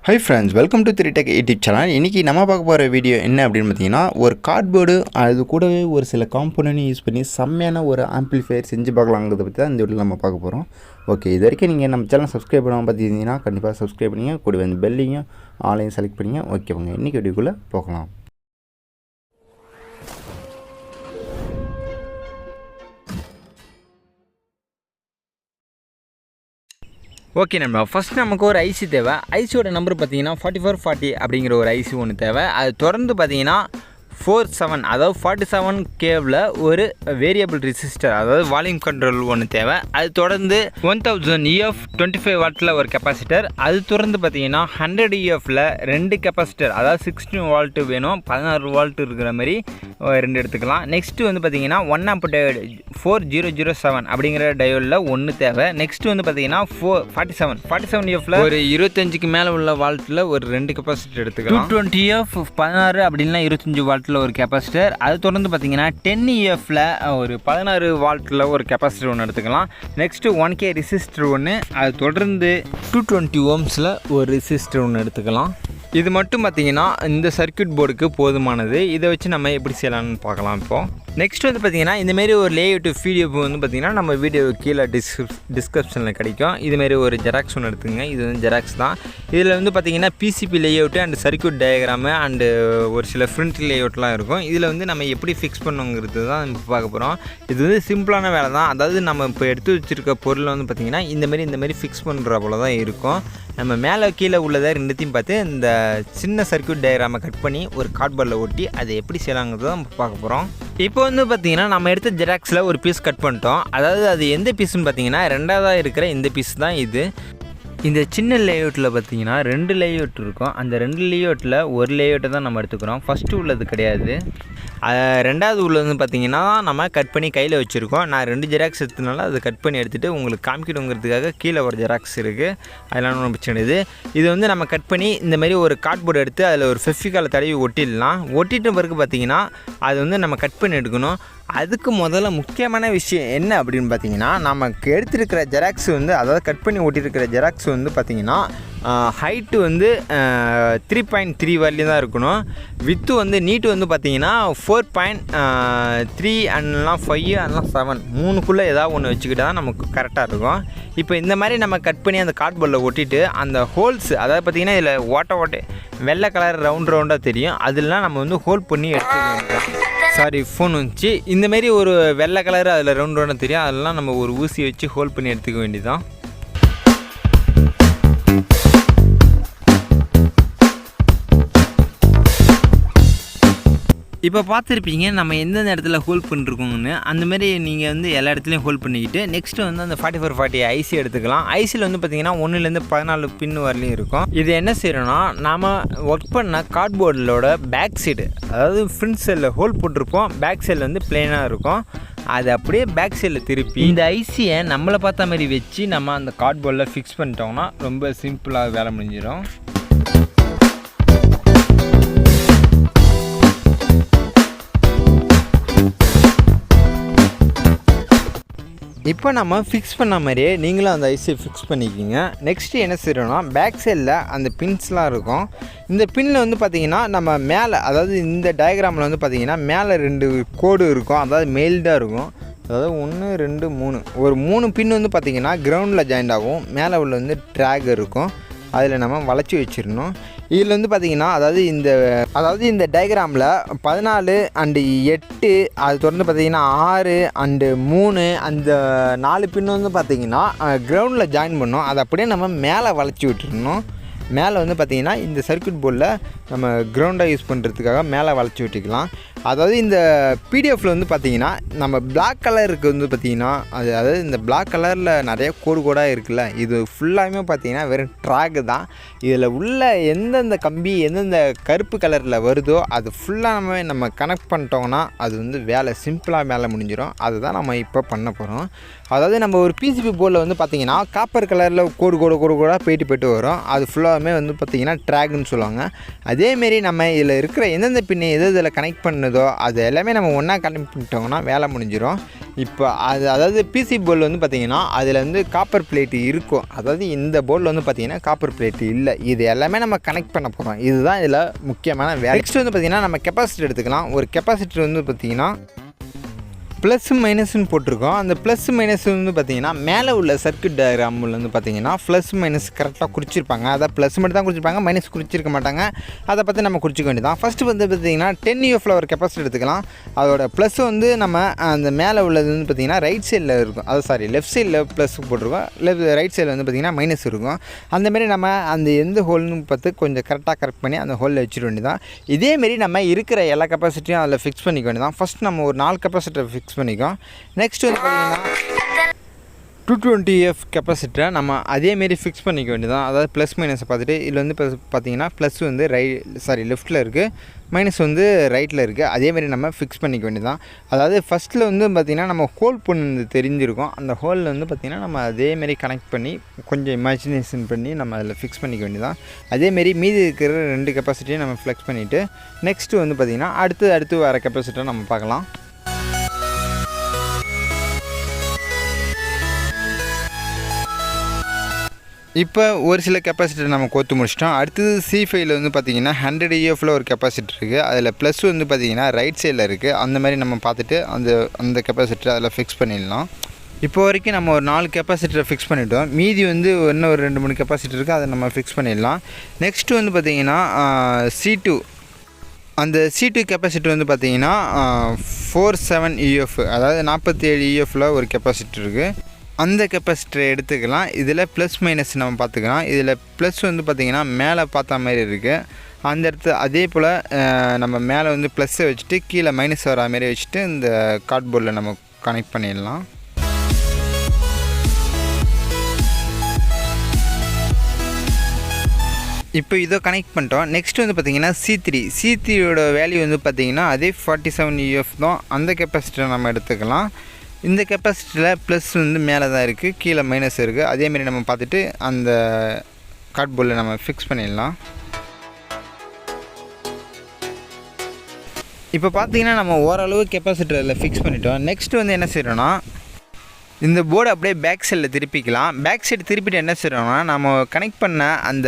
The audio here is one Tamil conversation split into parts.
Hi friends, welcome to 3Tech YouTube channel. இன்னைக்கு நம்ம பார்க்க போற வீடியோ என்ன அப்படினு பார்த்தீங்கன்னா ஒரு கார்ட்போர்டு அது கூடவே ஒரு சில காம்போனன்ட் யூஸ் பண்ணி செம்மையான ஒரு ஆம்பிளிஃபையர் செஞ்சு பார்க்கலாம்ங்கறத பத்தி தான் இந்த வீடியோல நம்ம பார்க்க போறோம். ஓகே, இதுவரைக்கும் நீங்க நம்ம சேனல் சப்ஸ்கிரைப் பண்ணாம பார்த்தீங்கன்னா கண்டிப்பா சப்ஸ்கிரைப் பண்ணுங்க. கூடவே அந்த பெல்லையும் ஆலையும் செலக்ட் பண்ணுங்க. ஓகே வாங்க இன்னைக்கு வீடியோக்குள்ள போகலாம். ஓகே நம்ம ஃபஸ்ட் நமக்கு ஒரு ஐசி தேவை. ஐசியோட நம்பர் பார்த்தீங்கன்னா 4440 அப்படிங்கிற ஒரு ஐசி ஒன்று தேவை. அது தொடர்ந்து பார்த்தீங்கன்னா 47 அதாவது 47 கேவில் ஒரு வேரியபிள் ரெசிஸ்டர் அதாவது வால்யூம் கண்ட்ரோல் ஒன்று தேவை. அது தொடர்ந்து 1000 EF 25 வாட்டில் ஒரு கெப்பாசிட்டர். அது தொடர்ந்து பார்த்தீங்கன்னா 100 EFல 2 கெப்பாசிட்டர் அதாவது 16 வால்ட்டு வேணும், 16 வால்ட்டு இருக்கிற மாதிரி 2 எடுத்துக்கலாம். நெக்ஸ்ட்டு வந்து பார்த்தீங்கன்னா 1 ஆம்ப் டயோடு 4007 அப்படிங்கிற டயோடில் 1 தேவை. நெக்ஸ்ட்டு வந்து பார்த்தீங்கன்னா 47 EFல ஒரு 25க்கு மேலே உள்ள வால்ட்டில் ஒரு 2 கெப்பாசிட்டர் எடுத்துக்கலாம். 220 EF 16 அப்படின்னா 25 வால்ட்டில் ஒரு கெப்பாசிட்டர். அது தொடர்ந்து பார்த்தீங்கன்னா 10 EFல ஒரு 16 வால்ட்டில் ஒரு கெப்பாசிட்டர் ஒன்று எடுத்துக்கலாம். நெக்ஸ்ட்டு 1K ரெசிஸ்டர் ஒன்று, அது தொடர்ந்து 220 ஓம்ஸில் ஒரு ரெசிஸ்டர் ஒன்று எடுத்துக்கலாம். இது மட்டும் பார்த்தீங்கன்னா இந்த சர்க்யூட் போர்டுக்கு போதுமானது. இதை வச்சு நம்ம எப்படி செய்யலாம்னு பார்க்கலாம். இப்போது நெக்ஸ்ட் வந்து பார்த்தீங்கன்னா இந்தமாரி ஒரு லேஅவுட் வீடியோ வந்து பார்த்தீங்கன்னா நம்ம வீடியோ கீழே டிஸ்கிரிப்ஷனில் கிடைக்கும். இதுமாரி ஒரு ஜெராக்ஸ் ஒன்று எடுத்துங்க. இது வந்து ஜெராக்ஸ் தான். இதில் வந்து பார்த்தீங்கன்னா PCB layout and circuit diagram and ஒரு சில ஃப்ரண்ட் லேஅவுட்லாம் இருக்கும். இதில் வந்து நம்ம எப்படி ஃபிக்ஸ் பண்ணுங்கிறது தான் இப்போ பார்க்க போகிறோம். இது வந்து சிம்பிளான வேலை தான். அதாவது நம்ம இப்போ எடுத்து வச்சுருக்க பொருளை வந்து பார்த்திங்கன்னா இந்தமாரி ஃபிக்ஸ் பண்ணுற போல தான் இருக்கும். நம்ம மேலே கீழே உள்ளதை ரெண்டுத்தையும் பார்த்து இந்த சின்ன சர்க்யூட் டயக்ராமை கட் பண்ணி ஒரு கார்ட்போர்டில் ஒட்டி அதை எப்படி செய்யலாங்கிறது தான் நம்ம பார்க்க போகிறோம். இப்போ வந்து பார்த்திங்கன்னா நம்ம எடுத்த ஜெராக்ஸில் ஒரு பீஸ் கட் பண்ணிட்டோம். அதாவது அது எந்த பீஸ்ன்னு பார்த்தீங்கன்னா ரெண்டாவதாக இருக்கிற இந்த பீஸ் தான் இது. இந்த சின்ன லேஅவுட்டில் பார்த்தீங்கன்னா 2 லேஅவுட் இருக்கும். அந்த 2 லேஅவுட்டில் ஒரு லேஅவுட்டை தான் நம்ம எடுத்துக்கிறோம். ஃபஸ்ட்டு உள்ளது கிடையாது. ரெண்டாவது உள்ளது பார்த்திங்கன்னா நம்ம கட் பண்ணி கையில் வச்சுருக்கோம். நான் 2 ஜெராக்ஸ் எடுத்தனால அதை கட் பண்ணி எடுத்துகிட்டு உங்களுக்கு காமிக்கணுங்கிறதுக்காக கீழே ஒரு ஜெராக்ஸ் இருக்குது. அதெல்லாம் ஒன்றும் பிரச்சனை கிடையாது. இது வந்து நம்ம கட் பண்ணி இந்தமாரி ஒரு கார்ட்போர்டு எடுத்து அதில் ஒரு ஃபெஃபிகாலை தடவி ஒட்டிடலாம். ஒட்டிட்ட பிறகு பார்த்திங்கன்னா அது வந்து நம்ம கட் பண்ணி எடுக்கணும். அதுக்கு முதல்ல முக்கியமான விஷயம் என்ன அப்படின்னு பார்த்தீங்கன்னா நமக்கு எடுத்துருக்கிற ஜெராக்ஸ் வந்து அதாவது கட் பண்ணி ஓட்டியிருக்கிற ஜெராக்ஸ் வந்து பார்த்திங்கன்னா ஹைட்டு வந்து 3.3 வரலையும் தான் இருக்கணும். வித்து வந்து நீட்டு வந்து பார்த்திங்கன்னா 4.3 அண்ணெலாம் 5 அண்ணெலாம் 7 3க்குள்ளே ஏதாவது ஒன்று வச்சுக்கிட்டால் தான் நமக்கு கரெக்டாக இருக்கும். இப்போ இந்த மாதிரி நம்ம கட் பண்ணி அந்த கார்ட்போர்டில் ஒட்டிட்டு அந்த ஹோல்ஸ் அதாவது பார்த்திங்கன்னா இதில் ஓட்டை வெள்ளை கலர் ரவுண்டாக தெரியும். அதெல்லாம் நம்ம வந்து ஹோல்ட் பண்ணி எடுத்துக்க வேண்டியது. சாரி ஃபோன் வந்துச்சு. இந்தமாரி ஒரு வெள்ளை கலர் அதில் ரவுண்டாக தெரியும். அதெல்லாம் நம்ம ஒரு ஊசி வச்சு ஹோல்ட் பண்ணி எடுத்துக்க வேண்டியதுதான். இப்போ பார்த்துருப்பீங்க நம்ம எந்தெந்த இடத்துல ஹோல்ட் பண்ணிருக்கோங்கன்னு. அந்தமாரி நீங்கள் வந்து எல்லா இடத்துலையும் ஹோல்ட் பண்ணிக்கிட்டு நெக்ஸ்ட்டு வந்து அந்த 4440 ஐசி எடுத்துக்கலாம். ஐசியில் வந்து பார்த்திங்கன்னா 1லேருந்து 14 பின் வரலையும் இருக்கும். இது என்ன செய்யணும்னா நாம் ஒர்க் பண்ண கார்ட்போர்டோட பேக் சைடு அதாவது ஃப்ரண்ட் சைடில் ஹோல்ட் போட்டிருப்போம். பேக் சைடில் வந்து பிளெயினாக இருக்கும். அது அப்படியே பேக் சைடில் திருப்பி இந்த ஐசியை நம்மளை பார்த்த மாதிரி வச்சு நம்ம அந்த கார்ட்போர்டில் ஃபிக்ஸ் பண்ணிட்டோம்னா ரொம்ப சிம்பிளாக வேலை முடிஞ்சிடும். இப்போ நம்ம ஃபிக்ஸ் பண்ண மாதிரியே நீங்களும் அந்த ஐசியை ஃபிக்ஸ் பண்ணிக்கிங்க. நெக்ஸ்ட்டு என்ன செய்யணும்னா பேக் சைடில் அந்த பின்ஸ்லாம் இருக்கும். இந்த பின்னில் வந்து பார்த்திங்கன்னா நம்ம மேலே அதாவது இந்த டயக்ராமில் வந்து பார்த்திங்கன்னா மேலே 2 கோடு இருக்கும். அதாவது மெயில்டாக இருக்கும். அதாவது 1 2 3 ஒரு 3 பின் வந்து பார்த்திங்கன்னா கிரவுண்டில் ஜாயிண்ட் ஆகும். மேலே உள்ள வந்து ட்ராக் இருக்கும். அதில் நம்ம வளைச்சி வச்சிடணும். இதில் வந்து பார்த்திங்கன்னா அதாவது இந்த டயக்ராமில் 14 அண்டு 8 அது தொடர்ந்து பார்த்திங்கன்னா 6 அண்டு 3 அந்த 4 பின்னு வந்து பார்த்திங்கன்னா கிரவுண்டில் ஜாயின் பண்ணோம். அதை அப்படியே நம்ம மேலே வளைச்சி விட்டுருணும். மேலே வந்து பார்த்திங்கன்னா இந்த சர்க்யூட் போர்டில் நம்ம கிரவுண்டாக யூஸ் பண்ணுறதுக்காக மேலே வளைச்சி விட்டுக்கலாம். அதாவது இந்த பிடிஎஃப்பில் வந்து பார்த்திங்கன்னா நம்ம பிளாக் கலருக்கு வந்து பார்த்திங்கன்னா அதாவது இந்த பிளாக் கலரில் நிறைய கோடாக இருக்குல்ல, இது ஃபுல்லாகவே பார்த்திங்கன்னா வெறும் ட்ராக் தான். இதில் உள்ள எந்தெந்த கம்பி எந்தெந்த கருப்பு கலரில் வருதோ அது ஃபுல்லாக நம்ம கனெக்ட் பண்ணிட்டோம்னா அது வந்து வேலை சிம்பிளாக வேலை முடிஞ்சிடும். அதுதான் நம்ம இப்போ பண்ண போகிறோம். அதாவது நம்ம ஒரு பிசிபி போர்டில் வந்து பார்த்திங்கன்னா காப்பர் கலரில் கோடாக போயிட்டு வரும். அது ஃபுல்லாகவே வந்து பார்த்திங்கன்னா ட்ராக்னு சொல்லுவாங்க. அதேமாரி நம்ம இதில் இருக்கிற எந்தெந்த பின்னு எது இதில் கனெக்ட் பண்ணுதோ அது எல்லாமே நம்ம ஒன்றா கனெக்ட் பண்ணிட்டோம்னா வேலை முடிஞ்சிடும். இப்போ அதாவது பிசிபி போர்டில் வந்து பார்த்திங்கன்னா அதில் வந்து காப்பர் பிளேட்டு இருக்கும். அதாவது இந்த போர்டில் வந்து பார்த்திங்கன்னா காப்பர் பிளேட்டு இல்லை. இது எல்லாமே நம்ம கனெக்ட் பண்ண போகிறோம். இதுதான் இதில் முக்கியமான வேலை. நெக்ஸ்ட் வந்து பார்த்திங்கன்னா நம்ம கெப்பாசிட்டர் எடுத்துக்கலாம். ஒரு கெப்பாசிட்டர் வந்து பார்த்திங்கன்னா ப்ளஸ் மைனஸ்ன்னு போட்டிருக்கோம். அந்த ப்ளஸ் மைனஸ் வந்து பார்த்திங்கன்னா மேலே உள்ள சர்க்யூட் டயக்ராமில் வந்து பார்த்திங்கன்னா ப்ளஸ் மைனஸ் கரெக்டாக குறிச்சிருப்பாங்க. அதாவது ப்ளஸ் மட்டும் தான் குறிச்சிருப்பாங்க, மைனஸ் குறிச்சிருக்க மாட்டாங்க. அதை பற்றி நம்ம குறிச்சிக்க வேண்டியதான். ஃபஸ்ட்டு வந்து பார்த்திங்கன்னா 10 UFல ஒரு கெப்பாசிட்டி எடுத்துக்கலாம். அதோட ப்ளஸ் வந்து நம்ம அந்த மேலே உள்ளது வந்து பார்த்திங்கன்னா ரைட் சைடில் இருக்கும். அது லெஃப்ட் சைடில் ப்ளஸ் போட்டிருக்கோம், ரைட் சைடில் வந்து பார்த்திங்கன்னா மைனஸ் இருக்கும். அந்தமாரி நம்ம அந்த எந்த ஹோல்னு பார்த்து கொஞ்சம் கரெக்ட் பண்ணி அந்த ஹோலில் வச்சிட வேண்டியதான். இதேமாரி நம்ம இருக்கிற எல்லா கெப்பாசிட்டியும் அதில் ஃபிக்ஸ் பண்ணிக்க வேண்டியதான். ஃபஸ்ட் நம்ம ஒரு 4 கெப்பாசிட்டர் ஃபிக்ஸ் பண்ணிக்கும். நெக்ஸ்ட் வந்து பார்த்திங்கன்னா 220F கெப்பாசிட்டரை நம்ம அதேமாரி ஃபிக்ஸ் பண்ணிக்க வேண்டியதான். அதாவது ப்ளஸ் மைனஸை பார்த்துட்டு இதில் வந்து பார்த்திங்கன்னா ப்ளஸ் வந்து லெஃப்ட்டில் இருக்குது, மைனஸ் வந்து ரைட்டில் இருக்குது. அதேமாரி நம்ம ஃபிக்ஸ் பண்ணிக்க வேண்டியதான். அதாவது ஃபஸ்ட்டில் வந்து பார்த்திங்கன்னா நம்ம ஹோல் பண்ணது தெரிஞ்சிருக்கும். அந்த ஹோலில் வந்து பார்த்திங்கன்னா நம்ம அதேமாரி கனெக்ட் பண்ணி கொஞ்சம் இமேஜினேஷன் பண்ணி நம்ம அதில் ஃபிக்ஸ் பண்ணிக்க வேண்டியதான். அதேமாரி மீதி இருக்கிற 2 கெப்பாசிட்டியும் நம்ம ஃபிக்ஸ் பண்ணிவிட்டு நெக்ஸ்ட்டு வந்து பார்த்திங்கன்னா அடுத்து வர கெப்பாசிட்டரை நம்ம பார்க்கலாம். இப்போ ஒரு சில கெப்பாசிட்டர் நம்ம கோத்து முடிச்சிட்டோம். அடுத்தது C5ல வந்து பார்த்திங்கன்னா 100 UFல ஒரு கெப்பாசிட்டர் இருக்குது. அதில் ப்ளஸ் வந்து பார்த்திங்கன்னா ரைட் சைடில் இருக்குது. அந்த மாதிரி நம்ம பார்த்துட்டு அந்த கெப்பாசிட்டர் அதில் ஃபிக்ஸ் பண்ணிடலாம். இப்போ வரைக்கும் நம்ம ஒரு 4 கெப்பாசிட்டரை ஃபிக்ஸ் பண்ணிவிட்டோம். மீதி வந்து இன்னும் ஒரு 2-3 கெப்பாசிட்டர் இருக்குது, அதை நம்ம ஃபிக்ஸ் பண்ணிடலாம். நெக்ஸ்ட்டு வந்து பார்த்திங்கன்னா C2 அந்த C2 கெப்பாசிட்டர் வந்து பார்த்திங்கன்னா 47 UF, அதாவது 47 UFல ஒரு கெப்பாசிட்டர் இருக்குது. அந்த கெப்பாசிட்டரை எடுத்துக்கலாம். இதில் ப்ளஸ் மைனஸ் நம்ம பார்த்துக்கலாம். இதில் ப்ளஸ் வந்து பார்த்திங்கன்னா மேலே பார்த்தா மாதிரி இருக்குது. அந்த இடத்து அதே போல் நம்ம மேலே வந்து ப்ளஸ்ஸை வச்சுட்டு கீழே மைனஸ் வர மாதிரி வச்சுட்டு இந்த கார்ட்போர்டில் நம்ம கனெக்ட் பண்ணிடலாம். இப்போ இதோ கனெக்ட் பண்ணிட்டோம். நெக்ஸ்ட் வந்து பார்த்திங்கன்னா C3யோட வேல்யூ வந்து பார்த்திங்கன்னா அதே 47 UF தான். அந்த கெப்பாசிட்டரை நம்ம எடுத்துக்கலாம். இந்த கெப்பாசிட்டியில் ப்ளஸ் வந்து மேலே தான் இருக்குது, கீழே மைனஸ் இருக்குது. அதேமாரி நம்ம பார்த்துட்டு அந்த கார்ட்போர்டில் நம்ம ஃபிக்ஸ் பண்ணிடலாம். இப்போ பார்த்திங்கன்னா நம்ம ஓரளவு கெப்பாசிட்டர் அதில் ஃபிக்ஸ் பண்ணிட்டோம். நெக்ஸ்ட் வந்து என்ன செய்கிறோன்னா இந்த போர்டு அப்படியே பேக் சைடில் திருப்பிக்கலாம். பேக் சைடு திருப்பிட்டு என்ன செய்கிறோம்னா நம்ம கனெக்ட் பண்ண அந்த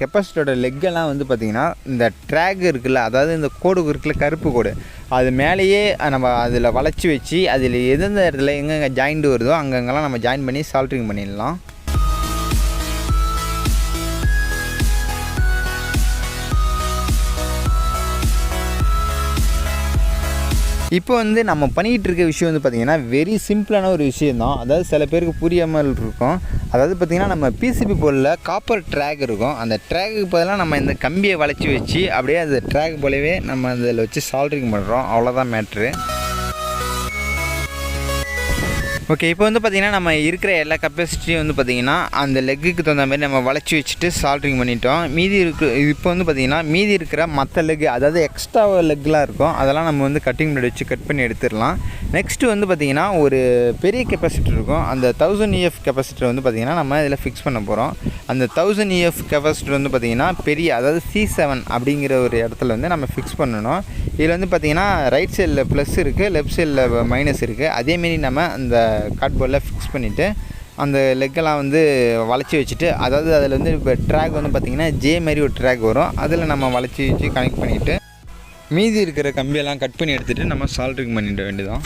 கெப்பாசிட்டரோட லெக்கெல்லாம் வந்து பார்த்திங்கன்னா இந்த ட்ராக் இருக்குல்ல, அதாவது இந்த கோடு இருக்குல்ல, கருப்பு கோடு, அது மேலேயே நம்ம அதில் வளைச்சி வச்சு அதில் எந்தெந்த இடத்துல எங்கெங்கே ஜாயிண்ட் வருதோ அங்கங்கெல்லாம் நம்ம ஜாயின் பண்ணி சால்ட்ரிங் பண்ணிடலாம். இப்போ வந்து நம்ம பண்ணிகிட்டு இருக்க விஷயம் வந்து பார்த்திங்கன்னா வெரி சிம்பிளான ஒரு விஷயந்தான். அதாவது சில பேருக்கு புரியாமல் இருக்கும். அதாவது பார்த்திங்கன்னா நம்ம பிசிபி போர்டில் காப்பர் ட்ராக் இருக்கும். அந்த ட்ராக்குக்கு பதிலாக நம்ம இந்த கம்பியை வளைச்சி வச்சு அப்படியே அந்த ட்ராக் போலவே நம்ம அதில் வச்சு சால்ட்ரிங் பண்ணுறோம். அவ்வளோதான் மேட்ரு. ஓகே, இப்போ வந்து பார்த்திங்கன்னா நம்ம இருக்கிற எல்லா கெப்பாசிட்டியும் வந்து பார்த்திங்கன்னா அந்த லெக்குக்கு தகுந்த மாதிரி நம்ம வளைச்சி வச்சுட்டு சால்ட்ரிங் பண்ணிட்டோம். இப்போ வந்து பார்த்திங்கன்னா மீதி இருக்கிற மற்ற லெக்கு, அதாவது எக்ஸ்ட்ரா லெக்லாம் இருக்கும், அதெல்லாம் நம்ம வந்து கட்டிங் பிளேட் வச்சு கட் பண்ணி எடுத்துடலாம். நெக்ஸ்ட்டு வந்து பார்த்திங்கன்னா ஒரு பெரிய கெப்பாசிட்டர் இருக்கும். அந்த 1000 EF கெப்பாசிட்டர் வந்து பார்த்திங்கன்னா நம்ம இதில் ஃபிக்ஸ் பண்ண போகிறோம். அந்த 1000 EF கெப்பாசிட்டர் வந்து பார்த்திங்கன்னா பெரிய, அதாவது C7 அப்படிங்கிற ஒரு இடத்துல வந்து நம்ம ஃபிக்ஸ் பண்ணணும். இதில் வந்து பார்த்திங்கன்னா ரைட் சைடில் ப்ளஸ் இருக்குது, லெஃப்ட் சைடில் மைனஸ் இருக்குது. அதேமாரி நம்ம அந்த கார்ட்போர்டில் ஃபிக்ஸ் பண்ணிவிட்டு அந்த லெக்கெல்லாம் வந்து வளைச்சி வச்சுட்டு, அதாவது அதில் வந்து இப்போ ட்ராக் வந்து பார்த்திங்கன்னா மாதிரி ஒரு ட்ராக் வரும், அதில் நம்ம வளைச்சி வச்சு கனெக்ட் பண்ணிவிட்டு மீதி இருக்கிற கம்பியெல்லாம் கட் பண்ணி எடுத்துகிட்டு நம்ம சால்ட்ரிங் பண்ணிட வேண்டியதான்.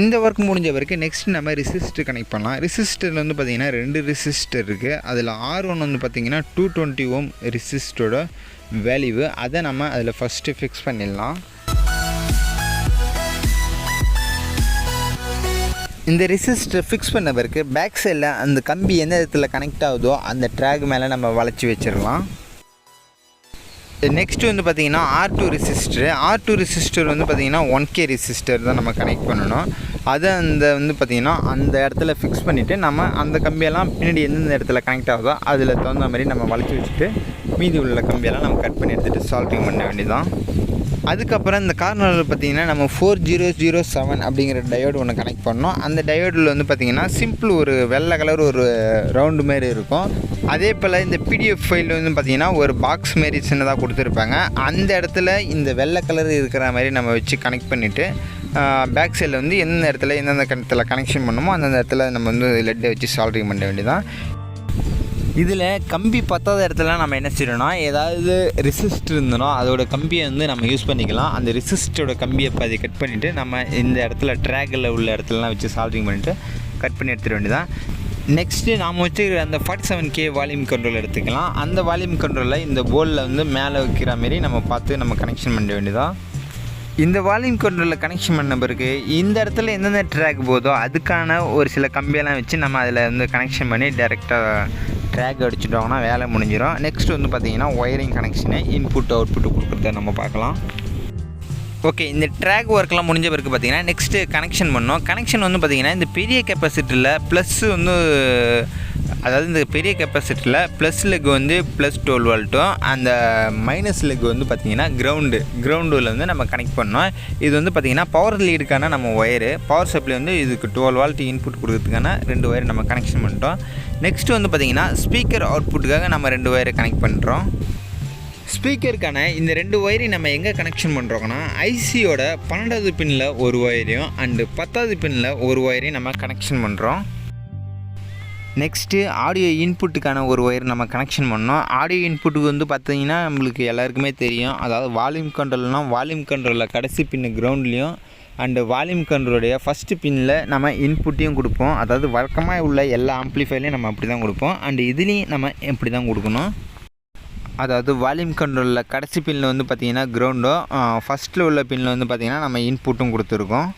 இந்த ஒர்க் முடிஞ்ச வரைக்கும் நெக்ஸ்ட் நம்ம ரெசிஸ்டர் கனெக்ட் பண்ணலாம். ரெசிஸ்டரில் வந்து பார்த்திங்கன்னா 2 ரெசிஸ்டர் இருக்குது. அதில் R1 வந்து பார்த்திங்கன்னா 220 Ohm ரெசிஸ்டரோட வேல்யூ, அதை நம்ம அதில் ஃபஸ்ட்டு ஃபிக்ஸ் பண்ணிடலாம். இந்த ரெசிஸ்டர் ஃபிக்ஸ் பண்ண பிறகு பேக் சைடில் அந்த கம்பி எந்த இடத்துல கனெக்ட் ஆகுதோ அந்த ட்ராக் மேலே நம்ம வளைச்சி வச்சிடலாம். நெக்ஸ்ட்டு வந்து பார்த்திங்கன்னா R2 ரெசிஸ்டர் வந்து பார்த்திங்கன்னா 1K ரெசிஸ்டர் தான் நம்ம கனெக்ட் பண்ணணும். அதை வந்து பார்த்திங்கன்னா அந்த இடத்துல ஃபிக்ஸ் பண்ணிவிட்டு நம்ம அந்த கம்பியெல்லாம் பின்னாடி எந்தெந்த இடத்துல கனெக்ட் ஆகுதோ அதில் தகுந்த மாதிரி நம்ம வளைச்சி வச்சுட்டு மீதி உள்ள கம்பியெல்லாம் நம்ம கட் பண்ணி எடுத்துகிட்டு சால்ட்ரிங் பண்ண வேண்டியதான். அதுக்கப்புறம் இந்த கார்னரில் பார்த்திங்கன்னா நம்ம 4007 அப்படிங்கிற டயோடு ஒன்று கனெக்ட் பண்ணோம். அந்த டயோடில் வந்து பார்த்திங்கன்னா சிம்பிள் ஒரு வெள்ளை கலர் ஒரு ரவுண்டு மாரி இருக்கும். அதே போல் இந்த பிடிஎஃப் ஃபைல் வந்து பார்த்திங்கன்னா ஒரு பாக்ஸ் மாரி சின்னதாக கொடுத்துருப்பாங்க. அந்த இடத்துல இந்த வெள்ளை கலர் இருக்கிற மாதிரி நம்ம வச்சு கனெக்ட் பண்ணிவிட்டு பேக் சைடில் வந்து எந்தெந்த இடத்துல எந்தெந்த இடத்துல கனெக்ஷன் பண்ணணுமோ அந்தந்த இடத்துல நம்ம வந்து லெட்டை வச்சு சால்ட்ரிங் பண்ண வேண்டியதான். இதில் கம்பி பத்தாத இடத்துல நம்ம என்ன செய்யணும்னா ஏதாவது ரெசிஸ்ட் இருந்தனோ அதோட கம்பியை வந்து நம்ம யூஸ் பண்ணிக்கலாம். அந்த ரெசிஸ்டோட கம்பியை பாதி கட் பண்ணிவிட்டு நம்ம இந்த இடத்துல ட்ராகில் உள்ள இடத்துலலாம் வச்சு சால்ட்ரிங் பண்ணிவிட்டு கட் பண்ணி எடுத்துட வேண்டியதான். நெக்ஸ்ட்டு நாம் வச்சுக்கிற அந்த 47K வால்யூம் கண்ட்ரோல் எடுத்துக்கலாம். அந்த வால்யூம் கண்ட்ரோலில் இந்த போர்டில் வந்து மேலே வைக்கிற மாரி நம்ம பார்த்து நம்ம கனெக்ஷன் பண்ண வேண்டியதான். இந்த வால்யூம் கண்ட்ரோலில் கனெக்ஷன் பண்ண பிறகு இந்த இடத்துல எந்தெந்த ட்ராக் போதோ அதுக்கான ஒரு சில கம்பியெல்லாம் வச்சு நம்ம அதில் வந்து கனெக்ஷன் பண்ணி டேரெக்டாக ட்ராக் அடிச்சுட்டோம்னா வேலை முடிஞ்சிடும். நெக்ஸ்ட் வந்து பார்த்திங்கன்னா ஒயரிங் கனெக்ஷனு இன்புட் அவுட்புட்டு கொடுக்குறத நம்ம பார்க்கலாம். ஓகே, இந்த ட்ராக் ஒர்க்லாம் முடிஞ்ச பிறகு பார்த்திங்கன்னா நெக்ஸ்ட்டு கனெக்ஷன் பண்ணோம். கனெக்ஷன் வந்து பார்த்திங்கன்னா இந்த பெரிய கெப்பாசிட்டரில் ப்ளஸ்ஸு வந்து அதாவது இந்த பெரிய கெப்பாசிட்டரில் ப்ளஸ் லெக் வந்து +12 வோல்ட்டும் அந்த மைனஸ் லெக் வந்து பார்த்திங்கன்னா கிரவுண்டில் வந்து நம்ம கனெக்ட் பண்ணோம். இது வந்து பார்த்திங்கன்னா பவர் லீடுக்கான நம்ம ஒயரு, பவர் சப்ளை வந்து இதுக்கு 12 வோல்ட் இன்புட் கொடுக்கறதுக்கான 2 ஒயர் நம்ம கனெக்ஷன் பண்ணிட்டோம். நெக்ஸ்ட்டு வந்து பார்த்திங்கன்னா ஸ்பீக்கர் அவுட்புட்டுக்காக நம்ம 2 ஒயரை கனெக்ட் பண்ணுறோம். ஸ்பீக்கருக்கான இந்த 2 ஒயரையும் நம்ம எங்கே கனெக்ஷன் பண்ணுறோன்னா ஐசியோட 12வது பின்னில் ஒரு ஒயரையும் அண்டு 10வது பின்னில் ஒரு ஒயரையும் நம்ம கனெக்ஷன் பண்ணுறோம். நெக்ஸ்ட்டு ஆடியோ இன்புட்டுக்கான ஒரு ஒயர் நம்ம கனெக்ஷன் பண்ணோம். ஆடியோ இன்புட்டுக்கு வந்து பார்த்திங்கன்னா நம்மளுக்கு எல்லாருக்குமே தெரியும், அதாவது வால்யூம் கண்ட்ரோல்னால் வால்யூம் கண்ட்ரோலில் கடைசி பின்னு கிரவுண்ட்லேயும் அண்டு வால்யூம் கண்ட்ரோலுடைய ஃபஸ்ட்டு பின்னில் நம்ம இன்புட்டையும் கொடுப்போம். அதாவது வழக்கமாக உள்ள எல்லா ஆம்ப்ளிஃபைலையும் நம்ம அப்படி தான் கொடுப்போம். அண்டு இதுலேயும் நம்ம இப்படி தான் கொடுக்கணும். அதாவது வால்யூம் கண்ட்ரோலில் கடைசி பின்னில் வந்து பார்த்திங்கன்னா கிரவுண்டும் ஃபஸ்ட்டில் உள்ள பின்னில் வந்து பார்த்திங்கன்னா நம்ம இன்புட்டும் கொடுத்துருக்கோம்.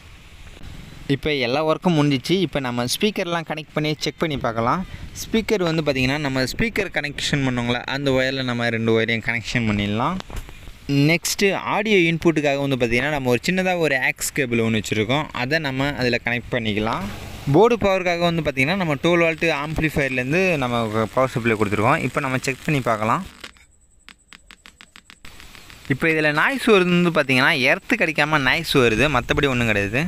இப்போ எல்லா ஒர்க்கும் முடிஞ்சிச்சு. இப்போ நம்ம ஸ்பீக்கர்லாம் கனெக்ட் பண்ணி செக் பண்ணி பார்க்கலாம். ஸ்பீக்கர் வந்து பார்த்திங்கன்னா நம்ம ஸ்பீக்கர் கனெக்ஷன் பண்ணோங்களா அந்த ஒயரில் நம்ம 2 ஒயரையும் கனெக்ஷன் பண்ணிடலாம். நெக்ஸ்ட்டு ஆடியோ இன்புட்டுக்காக வந்து பார்த்திங்கன்னா நம்ம ஒரு சின்னதாக ஒரு ஆக்ஸ் கேபிள் ஒன்று வச்சுருக்கோம். அதை நம்ம அதில் கனெக்ட் பண்ணிக்கலாம். போர்டு பவருக்காக வந்து பார்த்திங்கன்னா நம்ம 12 வோல்ட் ஆம்ப்ளிஃபயர்லேருந்து நம்ம பவர் சப்ளை கொடுத்துருக்கோம். இப்போ நம்ம செக் பண்ணி பார்க்கலாம். இப்போ இதில் நாய்ஸ் வருது வந்து பார்த்திங்கன்னா எர்த்து கிடைக்காமல் நாய்ஸ் வருது, மற்றபடி ஒன்றும் கிடையாது.